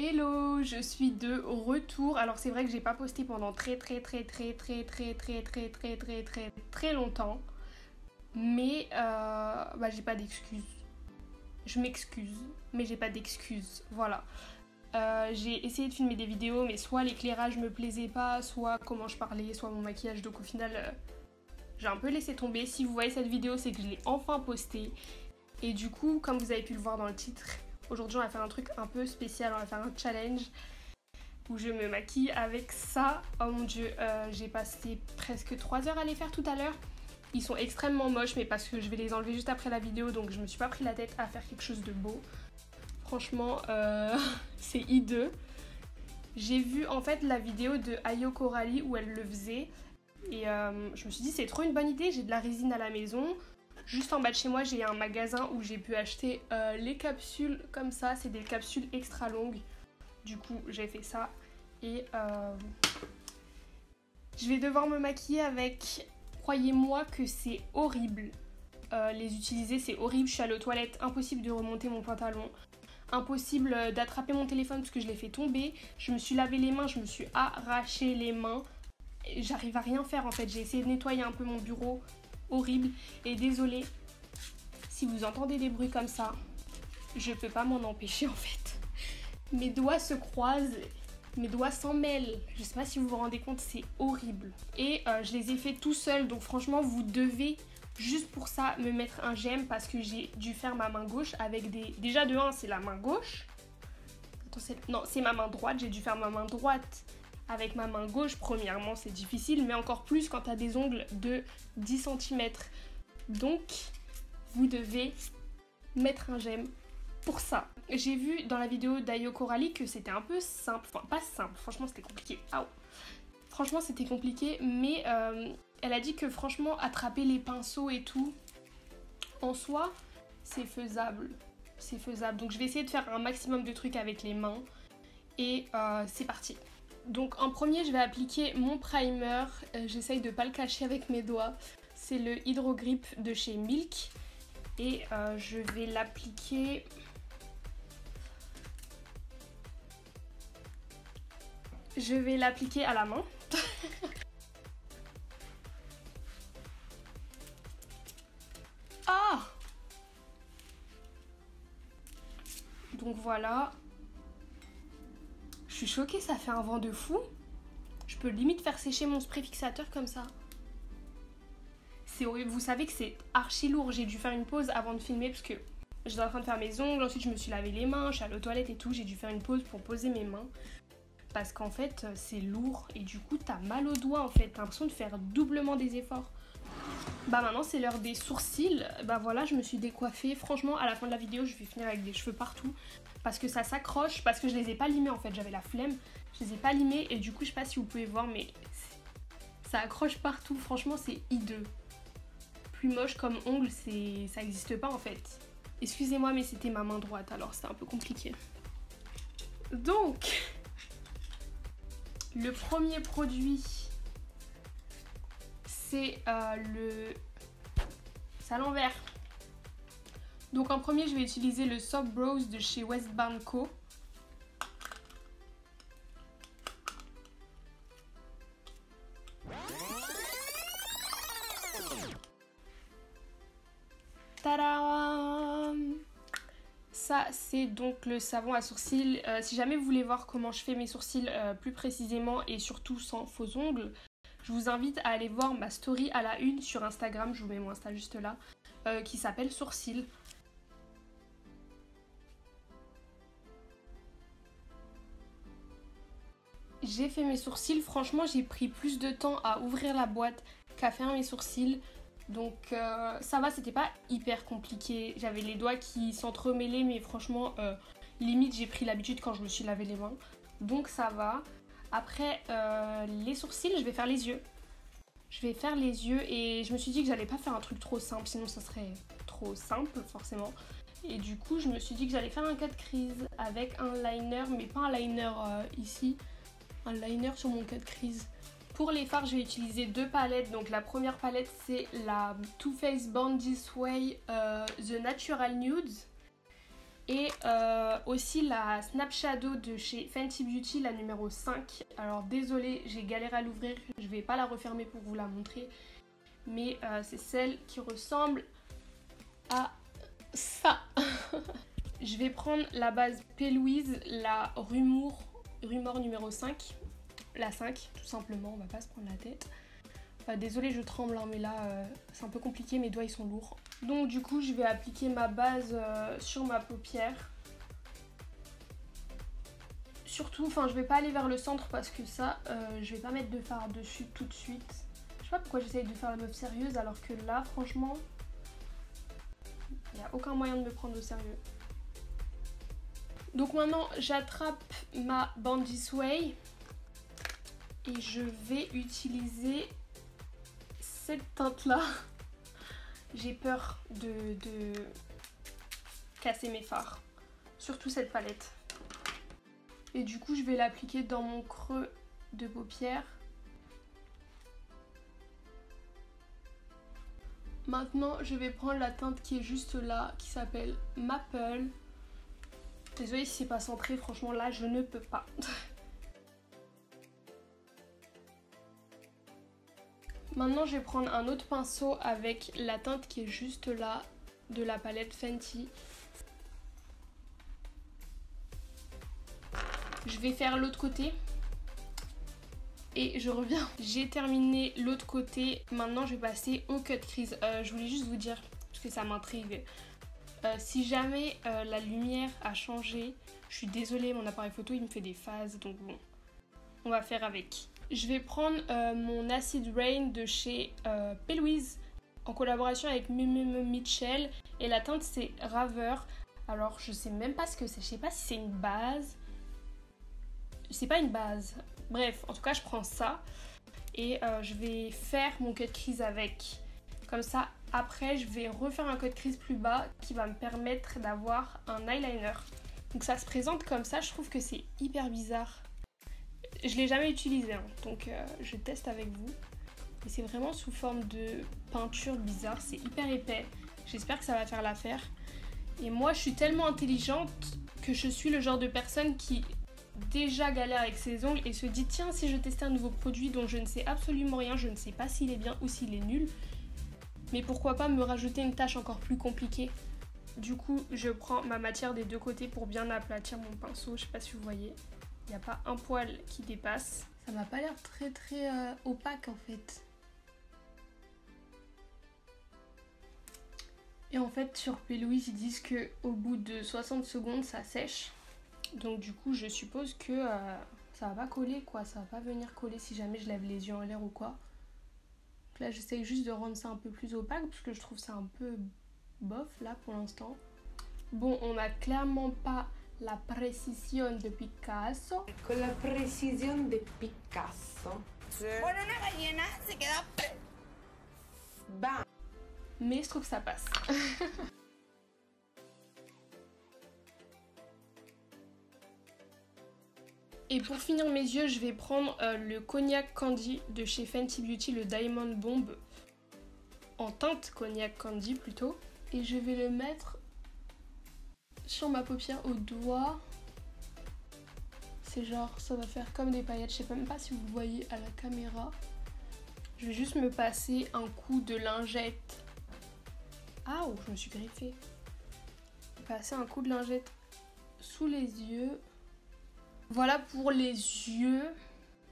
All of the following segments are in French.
Hello, je suis de retour. Alors c'est vrai que j'ai pas posté pendant très longtemps. Mais j'ai pas d'excuses. Je m'excuse, mais j'ai pas d'excuses. Voilà. J'ai essayé de filmer des vidéos, mais soit l'éclairage me plaisait pas, soit comment je parlais, soit mon maquillage. Donc au final, j'ai un peu laissé tomber. Si vous voyez cette vidéo, c'est que je l'ai enfin postée. Et du coup, comme vous avez pu le voir dans le titre, aujourd'hui on va faire un truc un peu spécial. On va faire un challenge où je me maquille avec ça. Oh mon dieu, j'ai passé presque 3 heures à les faire tout à l'heure. Ils sont extrêmement moches, mais parce que je vais les enlever juste après la vidéo, donc je me suis pas pris la tête à faire quelque chose de beau. Franchement, c'est hideux. J'ai vu en fait la vidéo de Ayo Coralie où elle le faisait. Et je me suis dit c'est trop une bonne idée, j'ai de la résine à la maison. Juste en bas de chez moi, j'ai un magasin où j'ai pu acheter les capsules comme ça. C'est des capsules extra longues. Du coup, j'ai fait ça. Et je vais devoir me maquiller avec... Croyez-moi que c'est horrible. Les utiliser, c'est horrible. Je suis allée aux toilettes, impossible de remonter mon pantalon. Impossible d'attraper mon téléphone parce que je l'ai fait tomber. Je me suis lavé les mains, je me suis arraché les mains. J'arrive à rien faire en fait. J'ai essayé de nettoyer un peu mon bureau. Horrible. Et désolée, si vous entendez des bruits comme ça, je peux pas m'en empêcher en fait. Mes doigts se croisent. Mes doigts s'en mêlent, je sais pas si vous vous rendez compte, c'est horrible. Et je les ai fait tout seul, donc franchement vous devez juste pour ça me mettre un j'aime parce que j'ai dû faire ma main gauche avec des... Déjà de 1 c'est la main gauche. Attends, non c'est ma main droite, j'ai dû faire ma main droite avec ma main gauche. Premièrement c'est difficile, mais encore plus quand t'as des ongles de 10 cm. Donc vous devez mettre un j'aime pour ça. J'ai vu dans la vidéo d'Ayo Coralie que c'était un peu simple, enfin pas simple, franchement c'était compliqué. Ah, franchement c'était compliqué, mais elle a dit que franchement attraper les pinceaux et tout, en soi, c'est faisable. C'est faisable. Donc je vais essayer de faire un maximum de trucs avec les mains et c'est parti. Donc en premier je vais appliquer mon primer, j'essaye de pas le cacher avec mes doigts. C'est le Hydro Grip de chez Milk et je vais l'appliquer... Je vais l'appliquer à la main. Ah! Donc voilà. Je suis choquée, ça fait un vent de fou. Je peux limite faire sécher mon spray fixateur comme ça. C'est horrible. Vous savez que c'est archi lourd. J'ai dû faire une pause avant de filmer parce que j'étais en train de faire mes ongles. Ensuite, je me suis lavé les mains. Je suis allée aux toilettes et tout. J'ai dû faire une pause pour poser mes mains. Parce qu'en fait c'est lourd et du coup t'as mal aux doigts en fait, t'as l'impression de faire doublement des efforts. Bah maintenant c'est l'heure des sourcils, bah voilà je me suis décoiffée, franchement à la fin de la vidéo je vais finir avec des cheveux partout parce que ça s'accroche, parce que je les ai pas limés en fait, j'avais la flemme, je les ai pas limés et du coup je sais pas si vous pouvez voir mais ça accroche partout, franchement c'est hideux. Plus moche comme ongle, ça existe pas en fait. Excusez-moi mais c'était ma main droite alors c'était un peu compliqué. Donc... Le premier produit, c'est c'est à l'envers. Donc en premier, je vais utiliser le Soft Brows de chez Westbound Co. Tadam! Ça, c'est donc le savon à sourcils. Si jamais vous voulez voir comment je fais mes sourcils plus précisément et surtout sans faux ongles, je vous invite à aller voir ma story à la une sur Instagram, je vous mets mon Insta juste là, qui s'appelle Sourcils. J'ai fait mes sourcils, franchement j'ai pris plus de temps à ouvrir la boîte qu'à faire mes sourcils. Donc ça va, c'était pas hyper compliqué. J'avais les doigts qui s'entremêlaient, mais franchement, limite j'ai pris l'habitude quand je me suis lavé les mains. Donc ça va. Après les sourcils, je vais faire les yeux. Je vais faire les yeux et je me suis dit que j'allais pas faire un truc trop simple, sinon ça serait trop simple forcément. Et du coup, je me suis dit que j'allais faire un cut crease avec un liner, mais pas un liner ici, un liner sur mon cut crease. Pour les fards, je vais utiliser 2 palettes. Donc la première palette, c'est la Too Faced Born This Way The Natural Nudes. Et aussi la Snap Shadow de chez Fenty Beauty, la numéro 5. Alors désolée, j'ai galéré à l'ouvrir, je vais pas la refermer pour vous la montrer. Mais c'est celle qui ressemble à ça. Je vais prendre la base P. Louise, la Rumor numéro 5. La 5, tout simplement, on va pas se prendre la tête. Désolée, je tremble, hein, mais là, c'est un peu compliqué, mes doigts ils sont lourds. Donc du coup, je vais appliquer ma base sur ma paupière. Surtout, enfin, je vais pas aller vers le centre parce que ça, je vais pas mettre de fard dessus tout de suite. Je sais pas pourquoi j'essaye de faire la meuf sérieuse alors que là, franchement, il n'y a aucun moyen de me prendre au sérieux. Donc maintenant, j'attrape ma Bandit Way et je vais utiliser cette teinte-là. J'ai peur de casser mes fards, surtout cette palette. Et du coup, je vais l'appliquer dans mon creux de paupière. Maintenant, je vais prendre la teinte qui est juste là, qui s'appelle Maple. Désolée si c'est pas centré, franchement là, je ne peux pas. Maintenant, je vais prendre un autre pinceau avec la teinte qui est juste là, de la palette Fenty. Je vais faire l'autre côté. Et je reviens. J'ai terminé l'autre côté. Maintenant, je vais passer au cut crease. Je voulais juste vous dire, parce que ça m'intrigue. Si jamais la lumière a changé, je suis désolée, mon appareil photo, il me fait des phases. Donc bon, on va faire avec. Je vais prendre mon Acid Rain de chez P. Louise en collaboration avec Mitchell. Et la teinte, c'est Raver. Alors, je sais même pas ce que c'est. Je sais pas si c'est une base. C'est pas une base. Bref, en tout cas, je prends ça. Et je vais faire mon cut crease avec. Comme ça, après, je vais refaire un cut crease plus bas qui va me permettre d'avoir un eyeliner. Donc ça se présente comme ça. Je trouve que c'est hyper bizarre. Je l'ai jamais utilisé, hein, donc je teste avec vous. Et c'est vraiment sous forme de peinture bizarre. C'est hyper épais. J'espère que ça va faire l'affaire. Et moi, je suis tellement intelligente que je suis le genre de personne qui déjà galère avec ses ongles et se dit tiens, si je testais un nouveau produit dont je ne sais absolument rien, je ne sais pas s'il est bien ou s'il est nul, mais pourquoi pas me rajouter une tâche encore plus compliquée. Du coup, je prends ma matière des deux côtés pour bien aplatir mon pinceau. Je sais pas si vous voyez, il n'y a pas un poil qui dépasse. Ça m'a pas l'air très opaque en fait. Et en fait, sur P. Louise, ils disent que au bout de 60 secondes, ça sèche. Donc du coup, je suppose que ça va pas coller, quoi. Ça va pas venir coller si jamais je lève les yeux en l'air ou quoi. Donc là, j'essaye juste de rendre ça un peu plus opaque parce que je trouve ça un peu bof, là, pour l'instant. Bon, on n'a clairement pas la précision de Picasso. Con la précision de Picasso. Bueno, una ballena se queda... Bam. Mais je trouve que ça passe. Et pour finir mes yeux, je vais prendre le Cognac Candy de chez Fenty Beauty, le Diamond Bomb. En teinte Cognac Candy plutôt. Et je vais le mettre sur ma paupière au doigt. C'est genre, ça va faire comme des paillettes. Je sais même pas si vous voyez à la caméra. Je vais juste me passer un coup de lingette. Ah, je me suis griffée. Passer un coup de lingette sous les yeux. Voilà pour les yeux.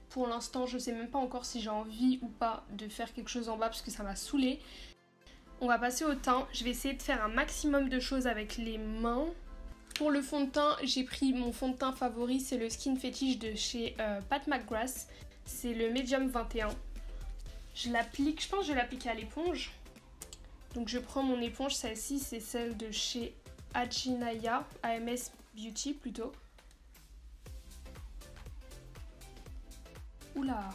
Pour l'instant, je sais même pas encore si j'ai envie ou pas de faire quelque chose en bas parce que ça m'a saoulée. On va passer au teint. Je vais essayer de faire un maximum de choses avec les mains. Pour le fond de teint, j'ai pris mon fond de teint favori. C'est le Skin Fetish de chez Pat McGrath. C'est le Medium 21. Je l'applique, je pense que je vais l'appliquer à l'éponge. Donc je prends mon éponge, celle-ci c'est celle de chez Ajinaya, AMS Beauty plutôt. Oula,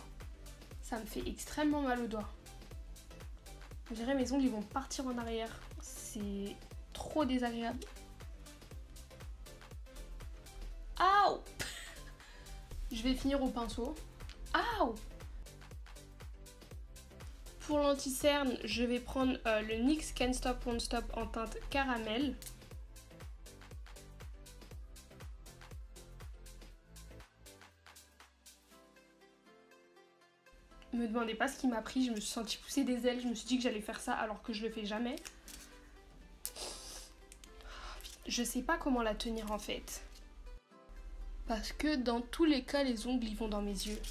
ça me fait extrêmement mal aux doigts. On dirait mes ongles ils vont partir en arrière. C'est trop désagréable. Aouh. Je vais finir au pinceau. Aouh. Pour l'anti-cerne, je vais prendre le NYX Can't Stop Won't Stop en teinte caramel. Me demandez pas ce qui m'a pris, je me suis sentie pousser des ailes, je me suis dit que j'allais faire ça alors que je le fais jamais. Je sais pas comment la tenir en fait. Parce que dans tous les cas, les ongles ils vont dans mes yeux.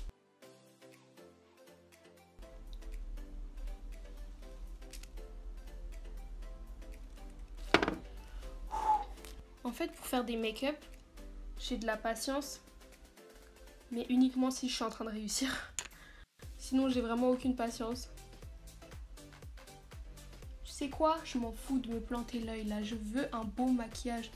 En fait, pour faire des make-up, j'ai de la patience, mais uniquement si je suis en train de réussir. Sinon, j'ai vraiment aucune patience. Tu sais quoi? Je m'en fous de me planter l'œil là. Je veux un beau maquillage.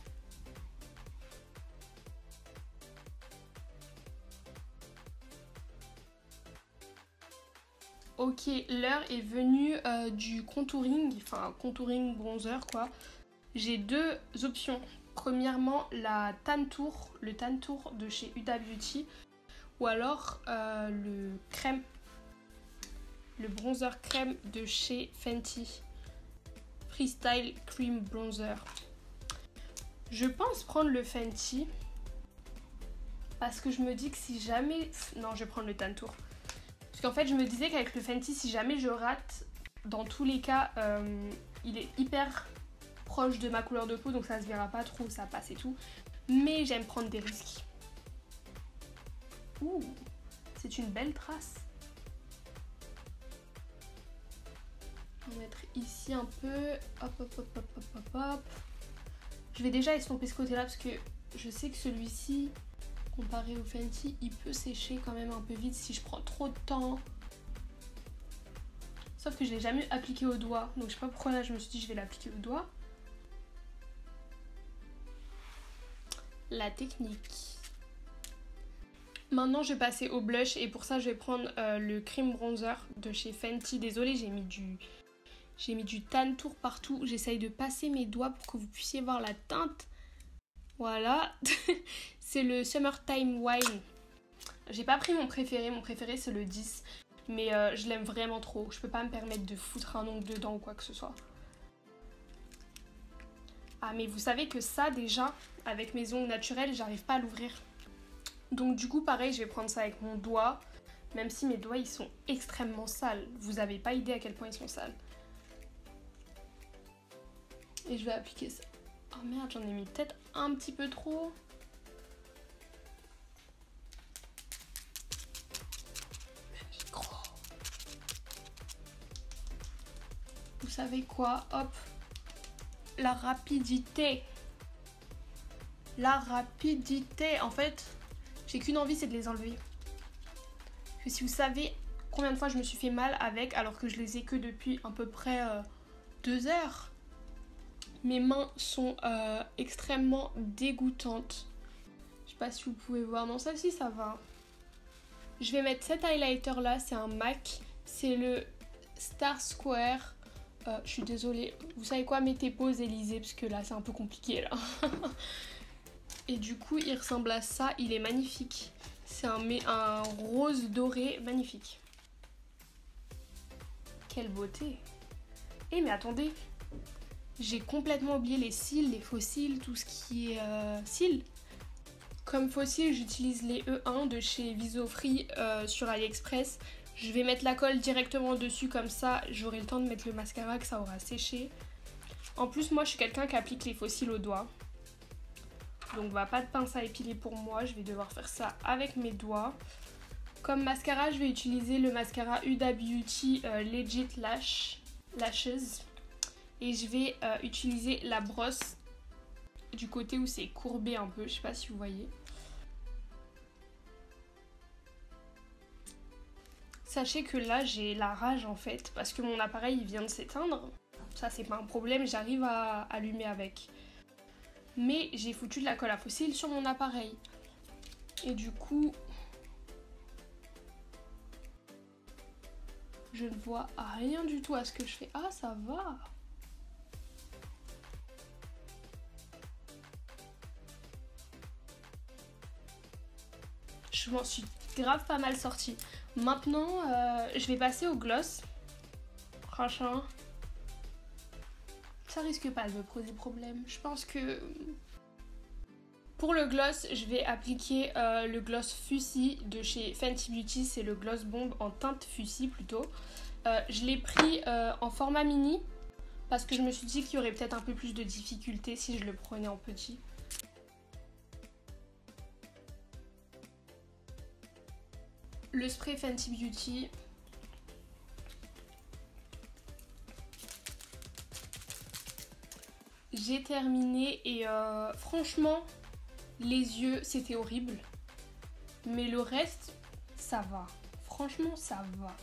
Ok, l'heure est venue du contouring, enfin contouring bronzer quoi. J'ai deux options. Premièrement, la Tan Tour, le Tan Tour de chez Huda Beauty, ou alors le bronzer crème de chez Fenty, Freestyle Cream Bronzer. Je pense prendre le Fenty parce que je me dis que si jamais... Non, je vais prendre le Tan Tour. Parce qu'en fait, je me disais qu'avec le Fenty, si jamais je rate, dans tous les cas, il est hyper proche de ma couleur de peau, donc ça se verra pas trop, ça passe et tout. Mais j'aime prendre des risques. Ouh, c'est une belle trace. On va mettre ici un peu. Hop, hop, hop, hop, hop, hop, hop. Je vais déjà estomper ce côté-là parce que je sais que celui-ci, comparé au Fenty, il peut sécher quand même un peu vite si je prends trop de temps. Sauf que je l'ai jamais appliqué au doigt. Donc je sais pas pourquoi là je me suis dit je vais l'appliquer au doigt. La technique. Maintenant je vais passer au blush et pour ça je vais prendre le cream bronzer de chez Fenty. Désolée, j'ai mis du Tan Tour partout. J'essaye de passer mes doigts pour que vous puissiez voir la teinte. Voilà. C'est le Summertime Wine. J'ai pas pris mon préféré c'est le 10. Mais je l'aime vraiment trop. Je peux pas me permettre de foutre un ongle dedans ou quoi que ce soit. Ah mais vous savez que ça déjà, avec mes ongles naturels, j'arrive pas à l'ouvrir. Donc du coup pareil, je vais prendre ça avec mon doigt. Même si mes doigts ils sont extrêmement sales. Vous avez pas idée à quel point ils sont sales. Et je vais appliquer ça. Oh merde, j'en ai mis peut-être un petit peu trop. Vous savez quoi? Hop. La rapidité. La rapidité. En fait, j'ai qu'une envie, c'est de les enlever. Parce que si vous savez combien de fois je me suis fait mal avec, alors que je les ai que depuis à peu près 2 heures. Mes mains sont extrêmement dégoûtantes. Je sais pas si vous pouvez voir. Non, celle-ci, ça va. Je vais mettre cet highlighter là. C'est un MAC. C'est le Star Square. Je suis désolée. Vous savez quoi? Mettez pause et lisez parce que là, c'est un peu compliqué là. Et du coup, il ressemble à ça. Il est magnifique. C'est un rose doré magnifique. Quelle beauté. Eh mais attendez. J'ai complètement oublié les cils, les faux cils, tout ce qui est cils. Comme faux cils, j'utilise les E1 de chez Visofree sur AliExpress. Je vais mettre la colle directement dessus comme ça, j'aurai le temps de mettre le mascara que ça aura séché. En plus, moi je suis quelqu'un qui applique les faux cils au doigt. Donc bah, pas de pince à épiler pour moi, je vais devoir faire ça avec mes doigts. Comme mascara, je vais utiliser le mascara Huda Beauty Legit Lashes. Et je vais utiliser la brosse du côté où c'est courbé un peu, je sais pas si vous voyez. Sachez que là j'ai la rage en fait, parce que mon appareil il vient de s'éteindre. Ça c'est pas un problème, j'arrive à allumer avec. Mais j'ai foutu de la colle à fossile sur mon appareil. Et du coup, je ne vois rien du tout à ce que je fais. Ah ça va. Je m'en suis grave pas mal sortie. Maintenant, je vais passer au gloss. Franchement, ça risque pas de me poser problème. Je pense que Pour le gloss, je vais appliquer le gloss Fussy de chez Fenty Beauty. C'est le gloss bombe en teinte Fussy plutôt. Je l'ai pris en format mini parce que je me suis dit qu'il y aurait peut-être un peu plus de difficulté si je le prenais en petit. Le spray Fenty Beauty. J'ai terminé et franchement, les yeux c'était horrible. Mais le reste, ça va. Franchement, ça va.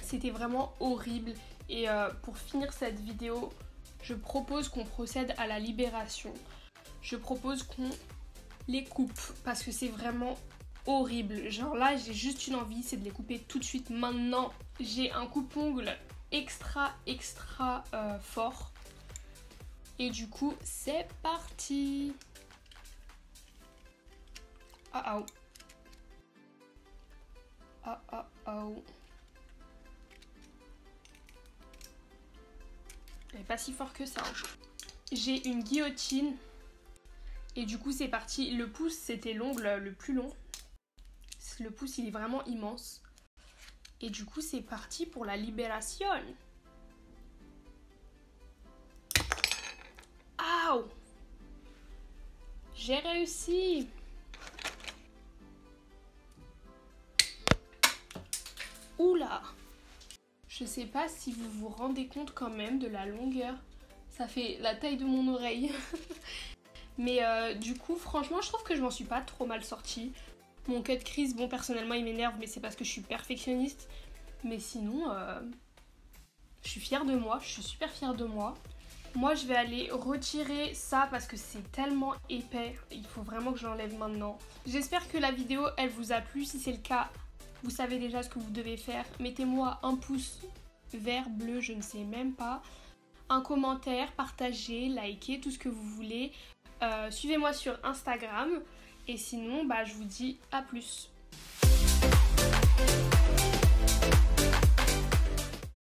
C'était vraiment horrible. Et pour finir cette vidéo, je propose qu'on procède à la libération. Je propose qu'on les coupe parce que c'est vraiment horrible. Genre là, j'ai juste une envie, c'est de les couper tout de suite maintenant. J'ai un coupe-ongle extra fort. Et du coup, c'est parti. Ah oh. Ah ah oh. Elle est pas si fort que ça. J'ai une guillotine. Et du coup, c'est parti. Le pouce, c'était l'ongle le plus long. Le pouce, il est vraiment immense. Et du coup, c'est parti pour la libération. Aouh! J'ai réussi! Oula! Je sais pas si vous vous rendez compte quand même de la longueur. Ça fait la taille de mon oreille. Mais du coup, franchement, je trouve que je m'en suis pas trop mal sortie. Mon cut crease, bon, personnellement, il m'énerve, mais c'est parce que je suis perfectionniste. Mais sinon, je suis fière de moi, je suis super fière de moi. Moi, je vais aller retirer ça parce que c'est tellement épais. Il faut vraiment que je l'enlève maintenant. J'espère que la vidéo, elle vous a plu. Si c'est le cas, vous savez déjà ce que vous devez faire. Mettez-moi un pouce vert, bleu, je ne sais même pas. Un commentaire, partagez, likez, tout ce que vous voulez. Suivez-moi sur Instagram. Et sinon, bah, je vous dis à plus.